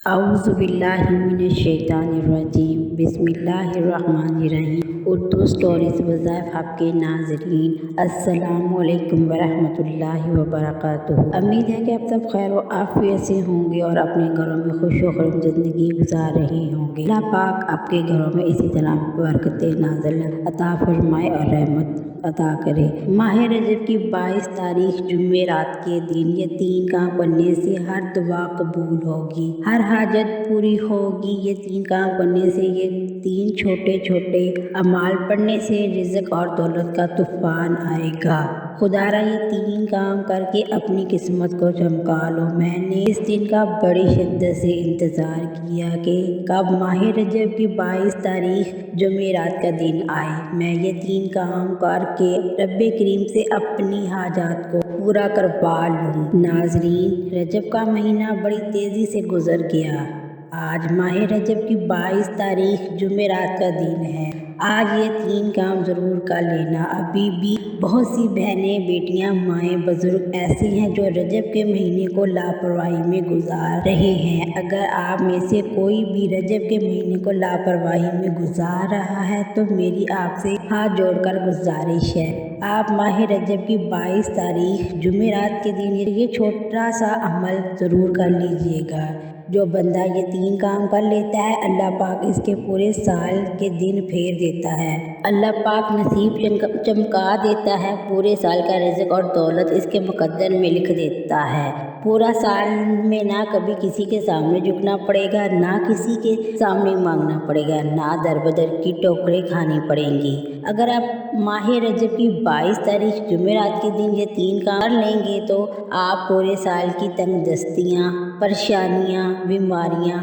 اعوذ باللہ من الشیطان الرجیم بسم اللہ الرحمن الرحیم۔ اردو سٹوریز وظائف آپ کے ناظرین، السلام علیکم ورحمۃ اللہ وبرکاتہ۔ امید ہے کہ آپ سب خیر و عافیت سے ہوں گے اور اپنے گھروں میں خوش و خرم زندگی گزار رہے ہوں گے۔ اللہ پاک آپ کے گھروں میں اسی طرح برکت نازل عطا فرمائے اور رحمت عطا کرے۔ ماہ رجب کی 22 تاریخ جمعرات کے دن یہ 3 کام کرنے سے ہر دعا قبول ہوگی، ہر حاجت پوری ہوگی۔ یہ 3 کام کرنے سے، یہ 3 چھوٹے چھوٹے اعمال پڑھنے سے رزق اور دولت کا طوفان آئے گا۔ خدارا یہ 3 کام کر کے اپنی قسمت کو چمکا لو۔ میں نے اس دن کا بڑی شدت سے انتظار کیا کہ کب ماہ رجب کی 22 تاریخ جمعرات کا دن آئے، میں یہ 3 کام کر کے رب کریم سے اپنی حاجات کو پورا کروا لوں۔ ناظرین، رجب کا مہینہ بڑی تیزی سے گزر گیا۔ آج ماہ رجب کی 22 تاریخ جمعرات کا دن ہے۔ آج یہ 3 کام ضرور کر لینا۔ ابھی بھی بہت سی بہنیں، بیٹیاں، مائیں، بزرگ ایسے ہیں جو رجب کے مہینے کو لاپرواہی میں گزار رہے ہیں۔ اگر آپ میں سے کوئی بھی رجب کے مہینے کو لاپرواہی میں گزار رہا ہے تو میری آپ سے ہاتھ جوڑ کر گزارش ہے، آپ ماہ رجب کی 22 تاریخ جمعرات کے دن یہ چھوٹا سا عمل ضرور کر لیجیے گا۔ جو بندہ یہ 3 کام کر لیتا ہے، اللہ پاک اس کے پورے سال کے دن پھیر دیتا ہے۔ اللہ پاک نصیب چمکا دیتا ہے، پورے سال کا رزق اور دولت اس کے مقدر میں لکھ دیتا ہے۔ پورا سال میں نہ کبھی کسی کے سامنے جھکنا پڑے گا، نہ کسی کے سامنے مانگنا پڑے گا، نہ در بدر کی ٹوکریں کھانی پڑیں گی۔ اگر آپ ماہ رجب کی 22 تاریخ جمعرات کے دن یہ 3 کام کر لیں گے تو آپ پورے سال کی تنگ دستیاں، پریشانیاں، بیماریاں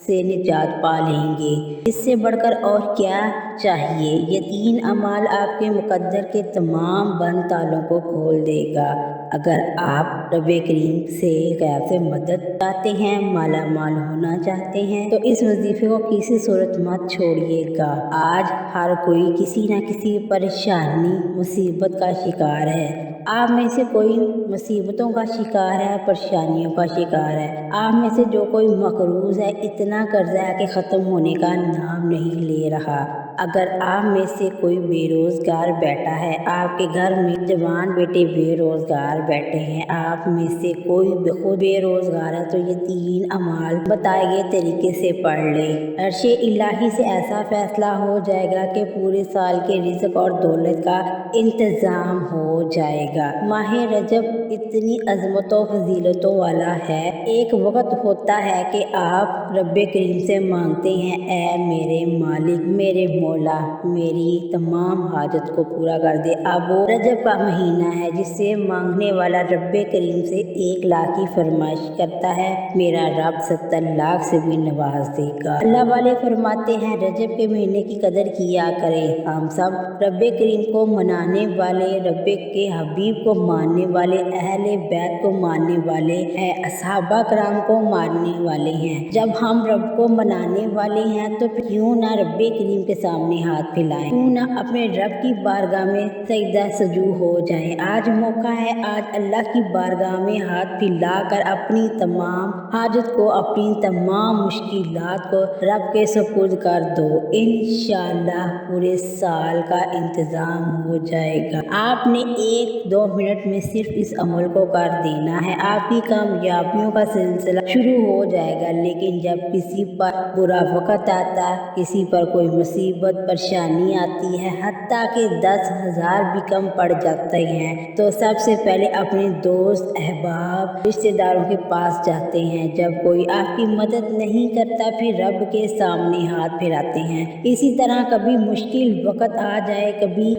سے نجات پا لیں گے۔ اس سے بڑھ کر اور کیا چاہیے؟ یہ 3 اعمال آپ کے مقدر کے تمام بند تالوں کو کھول دے گا۔ اگر آپ رب کریم سے غیب سے مدد چاہتے ہیں، مالا مال ہونا چاہتے ہیں تو اس وظیفے کو کسی صورت مت چھوڑیے گا۔ آج ہر کوئی کسی نہ کسی پریشانی، مصیبت کا شکار ہے۔ آپ میں سے کوئی مصیبتوں کا شکار ہے، پریشانیوں کا شکار ہے۔ آپ میں سے جو کوئی مقروض ہے، اتنا قرضہ ہے کہ ختم ہونے کا نام نہیں لے رہا۔ اگر آپ میں سے کوئی بے روزگار بیٹھا ہے، آپ کے گھر میں جوان بیٹے بے روزگار بیٹھے ہیں، آپ میں سے کوئی خود بے روزگار ہے تو یہ 3 اعمال بتائے گئے طریقے سے پڑھ لے۔ عرش الہی سے ایسا فیصلہ ہو جائے گا کہ پورے سال کے رزق اور دولت کا انتظام ہو جائے گا۔ ماہ رجب اتنی عظمت و فضیلتوں والا ہے۔ ایک وقت ہوتا ہے کہ آپ رب کریم سے مانگتے ہیں، اے میرے مالک، میرے مولا، میری تمام حاجت کو پورا کر دے۔ اب وہ رجب کا مہینہ ہے جس سے مانگنے والا رب کریم سے 1 لاکھ کی فرمائش کرتا ہے، میرا رب 70 لاکھ سے بھی نواز دے گا۔ اللہ والے فرماتے ہیں، رجب کے مہینے کی قدر کیا کریں۔ ہم سب رب کریم کو منانے والے، رب کے حبیب کو ماننے والے، اہل بیت کو ماننے والے ہیں، صحابہ کرام کو ماننے والے ہیں۔ جب ہم رب کو منانے والے ہیں تو کیوں نہ رب کریم کے سامنے ہاتھ پھیلائیں، کیوں نہ اپنے رب کی بارگاہ میں سجدہ سجو ہو جائیں۔ آج موقع ہے، آج اللہ کی بارگاہ میں ہاتھ پھیلا کر اپنی تمام حاجت کو، اپنی تمام مشکلات کو رب کے سپرد کر دو۔ انشاءاللہ پورے سال کا انتظام ہو جائے گا۔ آپ نے 1-2 منٹ میں صرف اس عمل کو کر دینا ہے، آپ کی کامیابیوں کا سلسلہ شروع ہو جائے گا۔ لیکن جب کسی پر برا وقت آتا ہے، کسی پر کوئی مصیبت، پریشانی آتی ہے، حتیٰ کہ 10,000 بھی کم پڑ جاتے ہیں تو سب سے پہلے اپنے دوست، احباب، رشتہ داروں کے پاس جاتے ہیں۔ جب کوئی آپ کی مدد نہیں کرتا پھر رب کے سامنے ہاتھ پھیلاتے ہیں۔ اسی طرح کبھی مشکل وقت آ جائے، کبھی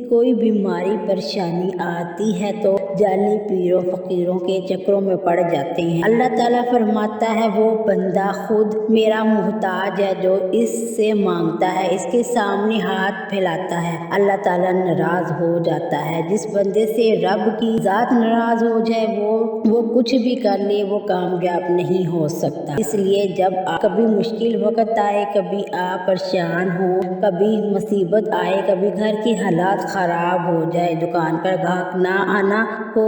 کوئی بیماری، پریشانی آتی ہے تو جعلی پیروں فقیروں کے چکروں میں پڑ جاتے ہیں۔ اللہ تعالیٰ فرماتا ہے، وہ بندہ خود میرا محتاج ہے جو اس سے مانگتا ہے، اس کے سامنے ہاتھ پھیلاتا ہے، اللہ تعالیٰ ناراض ہو جاتا ہے۔ جس بندے سے رب کی ذات ناراض ہو جائے وہ کچھ بھی کر لے وہ کامیاب نہیں ہو سکتا۔ اس لیے جب کبھی مشکل وقت آئے، کبھی آپ پریشان ہو، کبھی مصیبت آئے، کبھی گھر کے حالات خراب ہو جائے، دکان پر گاہک نہ آنا ہو،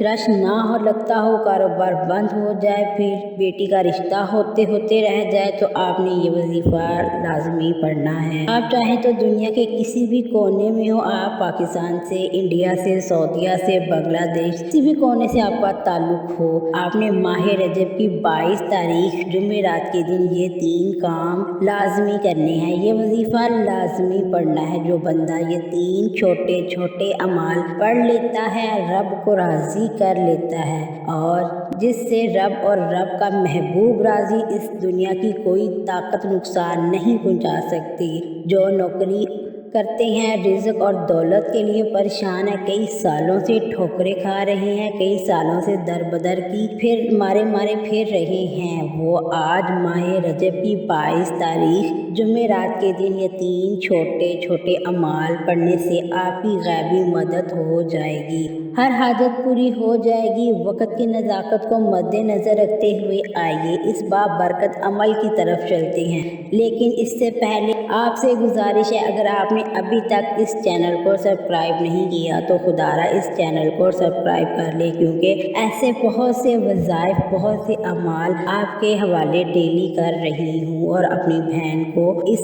रश ना हो लगता हो, कारोबार बंद हो जाए, फिर बेटी का रिश्ता होते होते रह जाए, तो आपने ये वजीफा लाजमी पढ़ना है। आप चाहें तो दुनिया के किसी भी कोने में हो, आप पाकिस्तान से, इंडिया से, सऊदीया से, बांग्लादेश, किसी भी कोने से आपका ताल्लुक हो, आपने माह रजब की 22 तारीख जुमेरात के दिन ये 3 काम लाजमी करने हैं। ये वजीफा लाजमी पढ़ना है। जो बंदा ये 3 छोटे छोटे अमाल पढ़ लेता है, रब को राजी कर लेता है, और जिससे रब और रब का महबूब राजी, इस दुनिया की कोई ताकत नुकसान नहीं पहुंचा सकती। जो नौकरी करते हैं, रिज़्क और दौलत के लिए परेशान है, कई सालों से ठोकरें खा रहे हैं, कई सालों से दर बदर की फिर मारे फिर रहे हैं, वो आज माह रजब की 22 तारीख जुमेरात के दिन ये 3 छोटे छोटे अमाल पढ़ने से आपकी गैबी मदद हो जाएगी, हर हाजत पूरी हो जाएगी। वक़्त की नज़ाकत को मद्देनज़र रखते हुए आइए इस बाबरकत अमल की तरफ चलते हैं। लेकिन इससे पहले आपसे गुजारिश है, अगर आपने अभी तक इस चैनल को सब्सक्राइब नहीं किया तो खुदारा इस चैनल को सब्सक्राइब कर ले, क्योंकि ऐसे बहुत से वज़ाइफ, बहुत से अमाल आपके हवाले डेली कर रही हूँ, और अपनी बहन को इस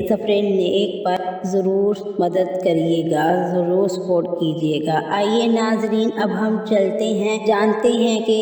सफ़रे नेक पर ज़रूर मदद करिएगा, ज़रूर सपोर्ट कीजिएगा। आइए नाज़रीन, अब हम चलते हैं, जानते हैं कि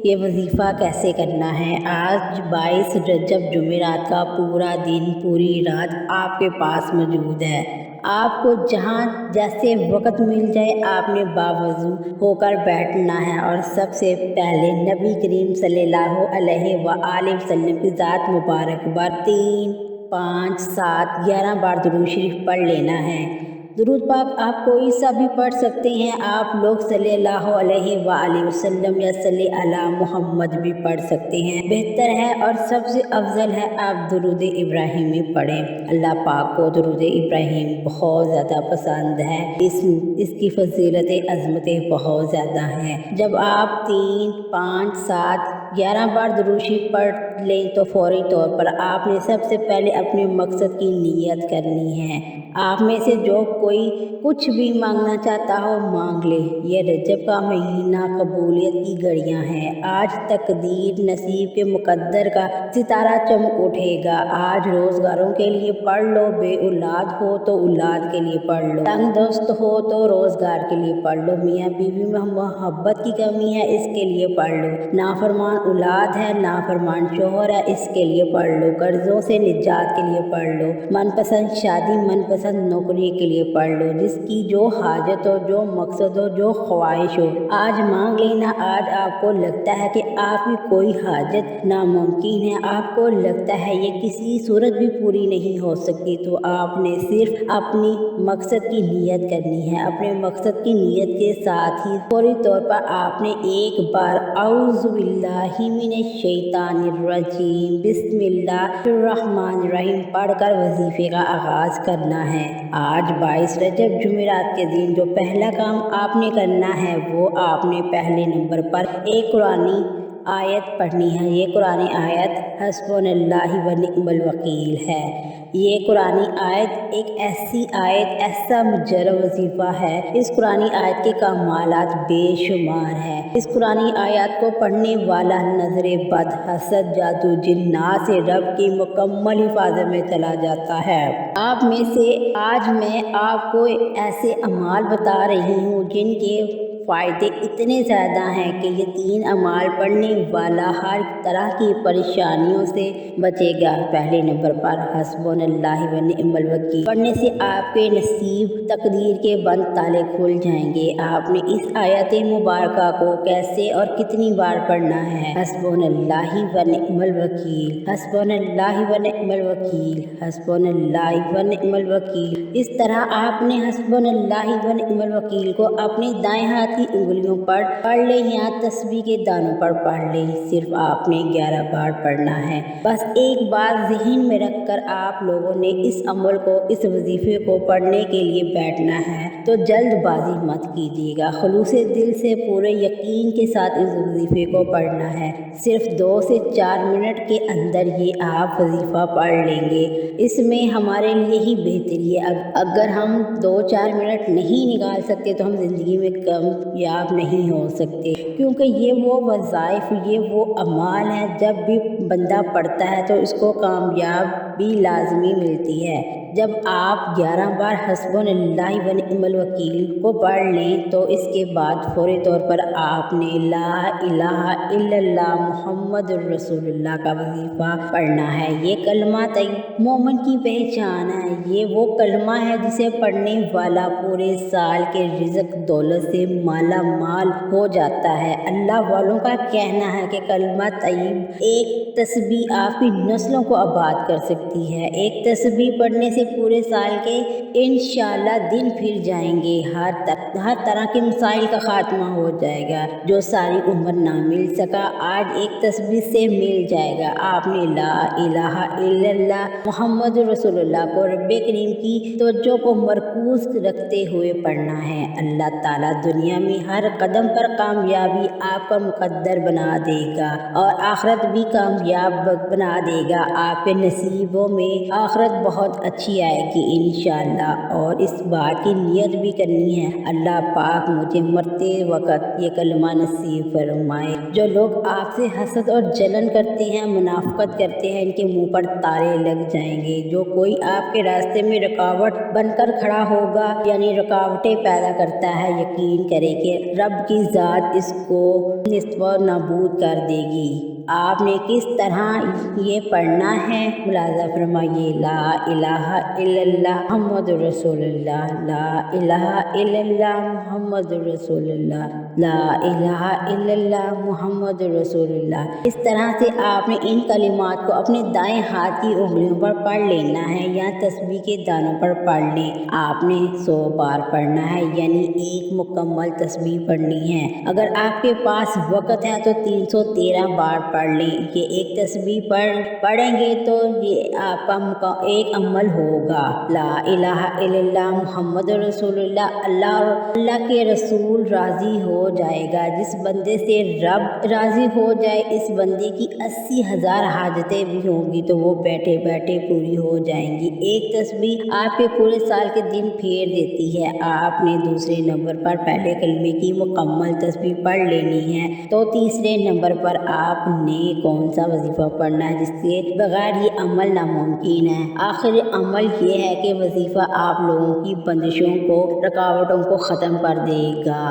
ये वजीफ़ा कैसे करना है। आज 22 रजब जुमेरात का पूरा दिन, पूरी रात आपके पास मौजूद है। आपको जहाँ जैसे वक़्त मिल जाए, आपने बावज़ू होकर बैठना है, और सबसे पहले नबी करीम सल्लल्लाहु अलैहि वसल्लम की ज़ात मुबारक पर 3, 5, 7, 11 बार दुरूद शरीफ पढ़ लेना है। दुरूद पाक आप कोई सा भी पढ़ सकते हैं। आप लोग सल्लल्लाहु अलैहि वसल्लम या सल्ले अला मोहम्मद भी पढ़ सकते हैं। बेहतर है और सबसे अफजल है आप दुरूद इब्राहिमी पढ़ें। अल्लाह पाक को दुरूद इब्राहिम बहुत ज़्यादा पसंद है। इसकी फजीलतें, अज़मतें बहुत ज़्यादा हैं। जब आप 3, 5, 7, 11 बार दुरूद शरीफ पढ़ लें तो फौरी तौर पर आपने सबसे पहले अपने मकसद की नीयत करनी है। आप में से जो कोई कुछ भी मांगना चाहता हो मांग ले। ये रजब का महीना कबूलियत की घड़ियां हैं। आज तकदीर नसीब के मुकद्दर का सितारा चमक उठेगा। आज रोज़गारों के लिए पढ़ लो, बे औलाद हो तो औलाद के लिए पढ़ लो, तंग दोस्त हो तो रोज़गार के लिए पढ़ लो, मियाँ बीवी में मोहब्बत की कमी है इसके लिए पढ़ लो, नाफरमान औलाद है, नाफरमान शोहर है इसके लिए पढ़ लो, कर्जों से निजात के लिए पढ़ लो, मनपसंद शादी, मनपसंद नौकरी के लिए पढ़ लो। जिसकी जो हाजत हो, जो मकसद हो, जो ख्वाहिश हो, आज मांग लेना। आज आपको लगता है कि आपकी कोई हाजत नामुमकिन है, आपको लगता है ये किसी सूरत भी पूरी नहीं हो सकती, तो आपने सिर्फ अपनी मकसद की नीयत करनी है। अपने मकसद की नीयत के साथ ही फौरी तौर पर आपने एक बार औज़ु बिल्लाहि मिनश शैतानिर रजीम बिस्मिल्लाहिर्रहमानिर्रहीम पढ़कर वजीफे का आगाज़ करना है। आज 22 रजब जुमेरात के दिन जो पहला काम आपने करना है, वो आपने पहले नंबर पर एक कुरानी आयत पढ़नी है। ये कुरानी आयत हस्बुनल्लाहि व निअमल वकील है। ये कुरानी आयत एक ऐसी आयत, ऐसा मुजर्रब वजीफ़ा है। इस कुरानी आयत के कमालात बेशुमार है। इस कुरानी आयत को पढ़ने वाला नजरे बद, हसद, जादू, जिन्नात से रब की मुकम्मल हिफाजत में चला जाता है। आप में से आज मैं आपको ऐसे अमाल बता रही हूँ जिनके फ़ायदे इतने ज़्यादा हैं कि ये 3 अमाल पढ़ने वाला हर तरह की परेशानियों से बचेगा। पहले नंबर पर हस्बुनल्लाहि व निअमल वकील पढ़ने से आपके नसीब, तकदीर के बंद ताले खुल जाएंगे। आपने इस आयत मुबारका को कैसे और कितनी बार पढ़ना है? हस्बुनल्लाहि व निअमल वकील, हस्बुनल्लाहि व निअमल वकील, हस्बुनल्लाहि व निअमल वकील। इस तरह आपने हस्बुनल्लाहि व निअमल वकील को अपने दाएं हाथ की उंगलियों पर पढ़ ले या तस्बीह के दानों पर पढ़ ले। सिर्फ आपने 11 बार पढ़ना है। बस एक बात ज़हन में रखकर आप लोगों ने इस अमल को, इस वजीफे को पढ़ने के लिए बैठना है, तो जल्दबाजी मत कीजिएगा। खुलूसे दिल से, पूरे यकीन के साथ इस वजीफे को पढ़ना है। सिर्फ 2 से 4 मिनट के अंदर ये आप वजीफा पढ़ लेंगे। इसमें हमारे लिए ही बेहतरी है। अगर हम 2-4 मिनट नहीं निकाल सकते तो हम ज़िंदगी में कम कामयाब नहीं हो सकते, क्योंकि ये वो वज़ाइफ, ये वो अमाल है जब भी बंदा पढ़ता है तो इसको कामयाबी लाजमी मिलती है। जब आप 11 बार हस्बुनल्लाह व निअमल वकील को पढ़ लें तो इसके बाद फौरी तौर पर आपने ला इलाहा इल्लल्लाह मुहम्मदुर रसूलुल्लाह का वजीफ़ा पढ़ना है। ये कलमा तैयब मोमिन की पहचान है। ये वो कलमा है जिसे पढ़ने वाला पूरे साल के रिज़्क दौलत से माला माल हो जाता है। अल्लाह वालों का कहना है कि कलमा तैयब एक तस्बीह आपकी नस्लों को आबाद कर सकती है। एक तस्बीह पढ़ने से पूरे साल के इंशाअल्लाह दिन फिर जाएंगे। हर तरह के मसाइल का खात्मा हो जाएगा। जो सारी उम्र ना मिल सका आज एक तस्बीह से मिल जाएगा। आपने ला इलाहा इल्लल्लाह मुहम्मद रसूलुल्लाह को रब्बे करीम की तवज्जो को मरकूज रखते हुए पढ़ना है। अल्लाह ताला दुनिया में हर कदम पर कामयाबी आपका मुकद्दर बना देगा और आखिरत भी कामयाब बना देगा। आपके नसीबों में आखिरत बहुत अच्छी आएगी इंशाअल्लाह। और इस बात की नियत भी करनी है, अल्लाह पाक मुझे मरते वक्त ये कलमा नसीब फरमाए। जो लोग आपसे हसद और जलन करते हैं, मुनाफकत करते हैं, इनके मुंह पर ताले लग जाएंगे। जो कोई आपके रास्ते में रुकावट बनकर खड़ा होगा यानी रुकावटें पैदा करता है, यकीन करे कि रब की ज़ात इसको निस्व नाबूद कर देगी। आपने किस तरह ये पढ़ना है मुलाज़ा फरमाइए। ला इलाहा इल्लल्लाह मुहम्मदुर रसूलुल्लाह, ला इलाहा इल्लल्लाह मुहम्मदुर रसूलुल्लाह, ला इलाहा इल्लल्लाह मुहम्मदुर रसूलुल्लाह। इस तरह से आपने इन कलिमात को अपने दाएं हाथ की उंगलियों पर पढ़ लेना है या तस्बीह के दानों पर पढ़ लें। आपने 100 बार पढ़ना है यानी एक मुकम्मल तस्बीह पढ़नी है। अगर आपके पास वक़्त है तो 313 बार पढ़ लें। ये एक तस्बीह पढ़ेंगे तो ये आपका एक अमल होगा। ला इलाहा इल्लल्लाह मुहम्मद रसूलुल्लाह, अल्लाह के रसूल राज़ी हो जाएगा। जिस बंदे से रब राज़ी हो जाए, इस बंदे की 80,000 हाजतें भी होंगी तो वो बैठे बैठे पूरी हो जाएंगी। एक तस्बीह आपके पूरे साल के दिन फेर देती है। आपने दूसरे नंबर पर पहले कलमे की मुकम्मल तस्बीह पढ़ लेनी है तो तीसरे नंबर पर आपने कौन सा वजीफ़ा पढ़ना है जिसके बगैर ये अमल नामुमकिन है। आखिर अमल ये है कि वजीफ़ा आप लोगों की बंदिशों को, रुकावटों को ख़त्म कर देगा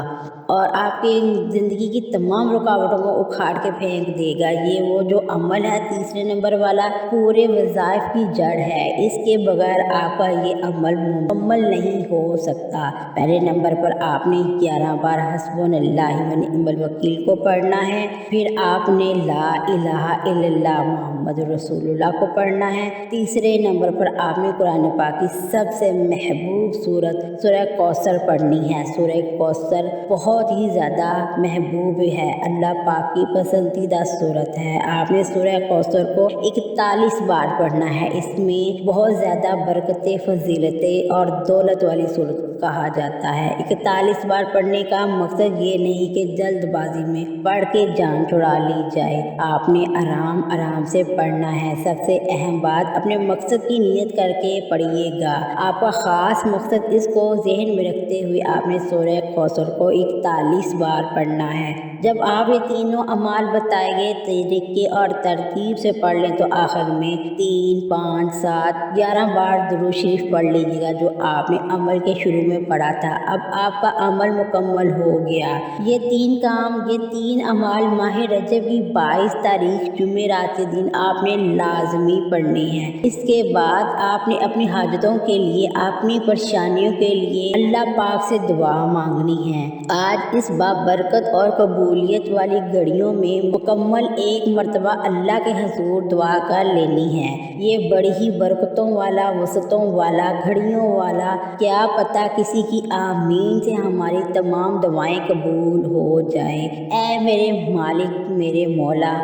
और आपकी ज़िंदगी की तमाम रुकावटों को उखाड़ के फेंक देगा। ये वो जो अमल है तीसरे नंबर वाला पूरे वज़ाइफ की जड़ है। इसके बगैर आपका ये अमल मुकम्मल नहीं हो सकता। पहले नंबर पर आपने 11 बार हस्बुनल्लाह व निअमल वकील को पढ़ना है। फिर आपने ला इलाहा इल्लल्लाह मुहम्मद रसूलुल्लाह को पढ़ना है। तीसरे नंबर पर आपने कुरान पाक की सबसे महबूब सूरत सूरह कौसर पढ़नी है। सूरह कौसर बहुत ही ज़्यादा महबूब है, अल्लाह पाक की पसंदीदा सूरत है। आपने सूरह कौसर को 41 बार पढ़ना है। इसमें बहुत ज़्यादा बरकतें, फजीलतें और दौलत वाली सूरत कहा जाता है। 41 बार पढ़ने का मकसद ये नहीं कि जल्दबाजी में पढ़ के जान छुड़ा ली जाए। आपने आराम आराम से पढ़ना है। सबसे अहम बात, अपने मकसद की नियत करके पढ़िएगा। आपका ख़ास मकसद, इसको जहन में रखते हुए आपने सूरह कौसर को 41 बार पढ़ना है। जब आप ये तीनों अमाल बताए गए तरीके और तरतीब से पढ़ लें तो आखिर में 3, 5, 7, 11 बार दुरूद शरीफ पढ़ लीजिएगा जो आपने अमल के शुरू में पढ़ा था। अब आपका अमल मुकम्मल हो गया। ये 3 अमाल माह रजब की 22 तारीख जुमेरात के दिन आपने लाजमी पढ़ने हैं। इसके बाद आपने अपनी हाजतों के लिए, अपनी परेशानियों के लिए अल्लाह पाक से दुआ मांगनी है। आज इस बाबरकत और कबूलियत वाली घड़ियों में मुकम्मल एक मरतबा अल्लाह के हुजूर दुआ कर लेनी है। ये बड़ी ही बरकतों वाला, वसतों वाला, घड़ियों वाला, क्या पता किसी की आमीन से हमारी तमाम दुआएं कबूल हो जाए। ऐ मेरे मालिक, मेरे मौला,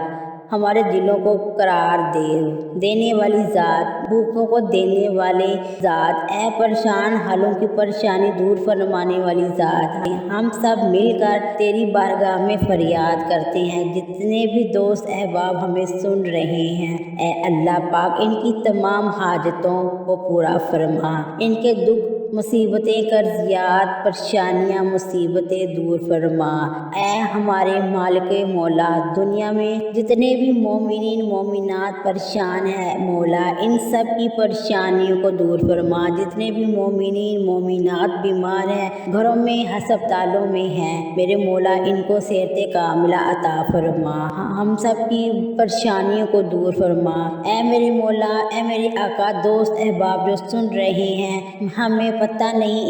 हमारे दिलों को करार देने वाली ज़ात, भूखों को देने वाले ज़ात, ऐ परेशान हालों की परेशानी दूर फरमाने वाली ज़ात, हम सब मिलकर तेरी बारगाह में फरियाद करते हैं। जितने भी दोस्त अहबाब हमें सुन रहे हैं, ऐ अल्लाह पाक इनकी तमाम हाजतों को पूरा फरमा, इनके दुख मुसीबतें कर्जियात परेशानियाँ मुसीबतें दूर फरमा। ऐ हमारे मालिक मौला, दुनिया में जितने भी मोमिनीन मोमिनात परेशान है मौला, इन सब की परेशानियों को दूर फरमा। जितने भी मोमिनीन मोमिनात बीमार हैं, घरों में हस्पतालों में हैं, मेरे मौला इनको सेहत कामिला अता फरमा। हम सब की परेशानियों को दूर फरमा। ऐ मेरे मौला, ऐ मेरे आका, दोस्त अहबाब जो सुन रहे हैं, हमें पता नहीं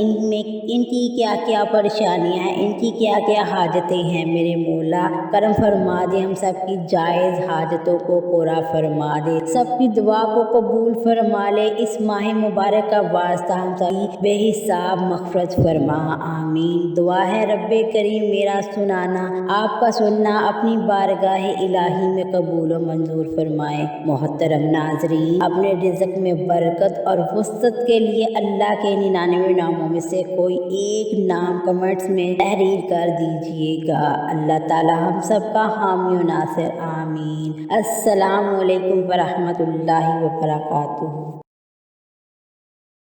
इनकी क्या क्या परेशानियां हैं, इनकी क्या क्या हाजतें हैं। मेरे मौला करम फरमा दे, हम सब की जायज़ हाजतों को पूरा फरमा दे, सबकी दुआ को कबूल फरमा ले। इस माह मुबारक का वास्ता हम सब बेहिसाब मग़फ़िरत फरमा, आमीन। दुआ है रब्बे करीम मेरा सुनाना, आपका सुनना अपनी बारगाह इलाही में कबूल व मंजूर फरमाए। मोहतरम नाज़रीन, अपने रिज़्क़ में बरकत और वुसअत के लिए अल्लाह के 99 नामों में से कोई एक नाम कमेंट्स में तहरीर कर दीजिएगा। अल्लाह ताला हम सब का हामी व नासिर, आमीन। अस्सलामु अलैकुम व रहमतुल्लाहि व बरकातुहू।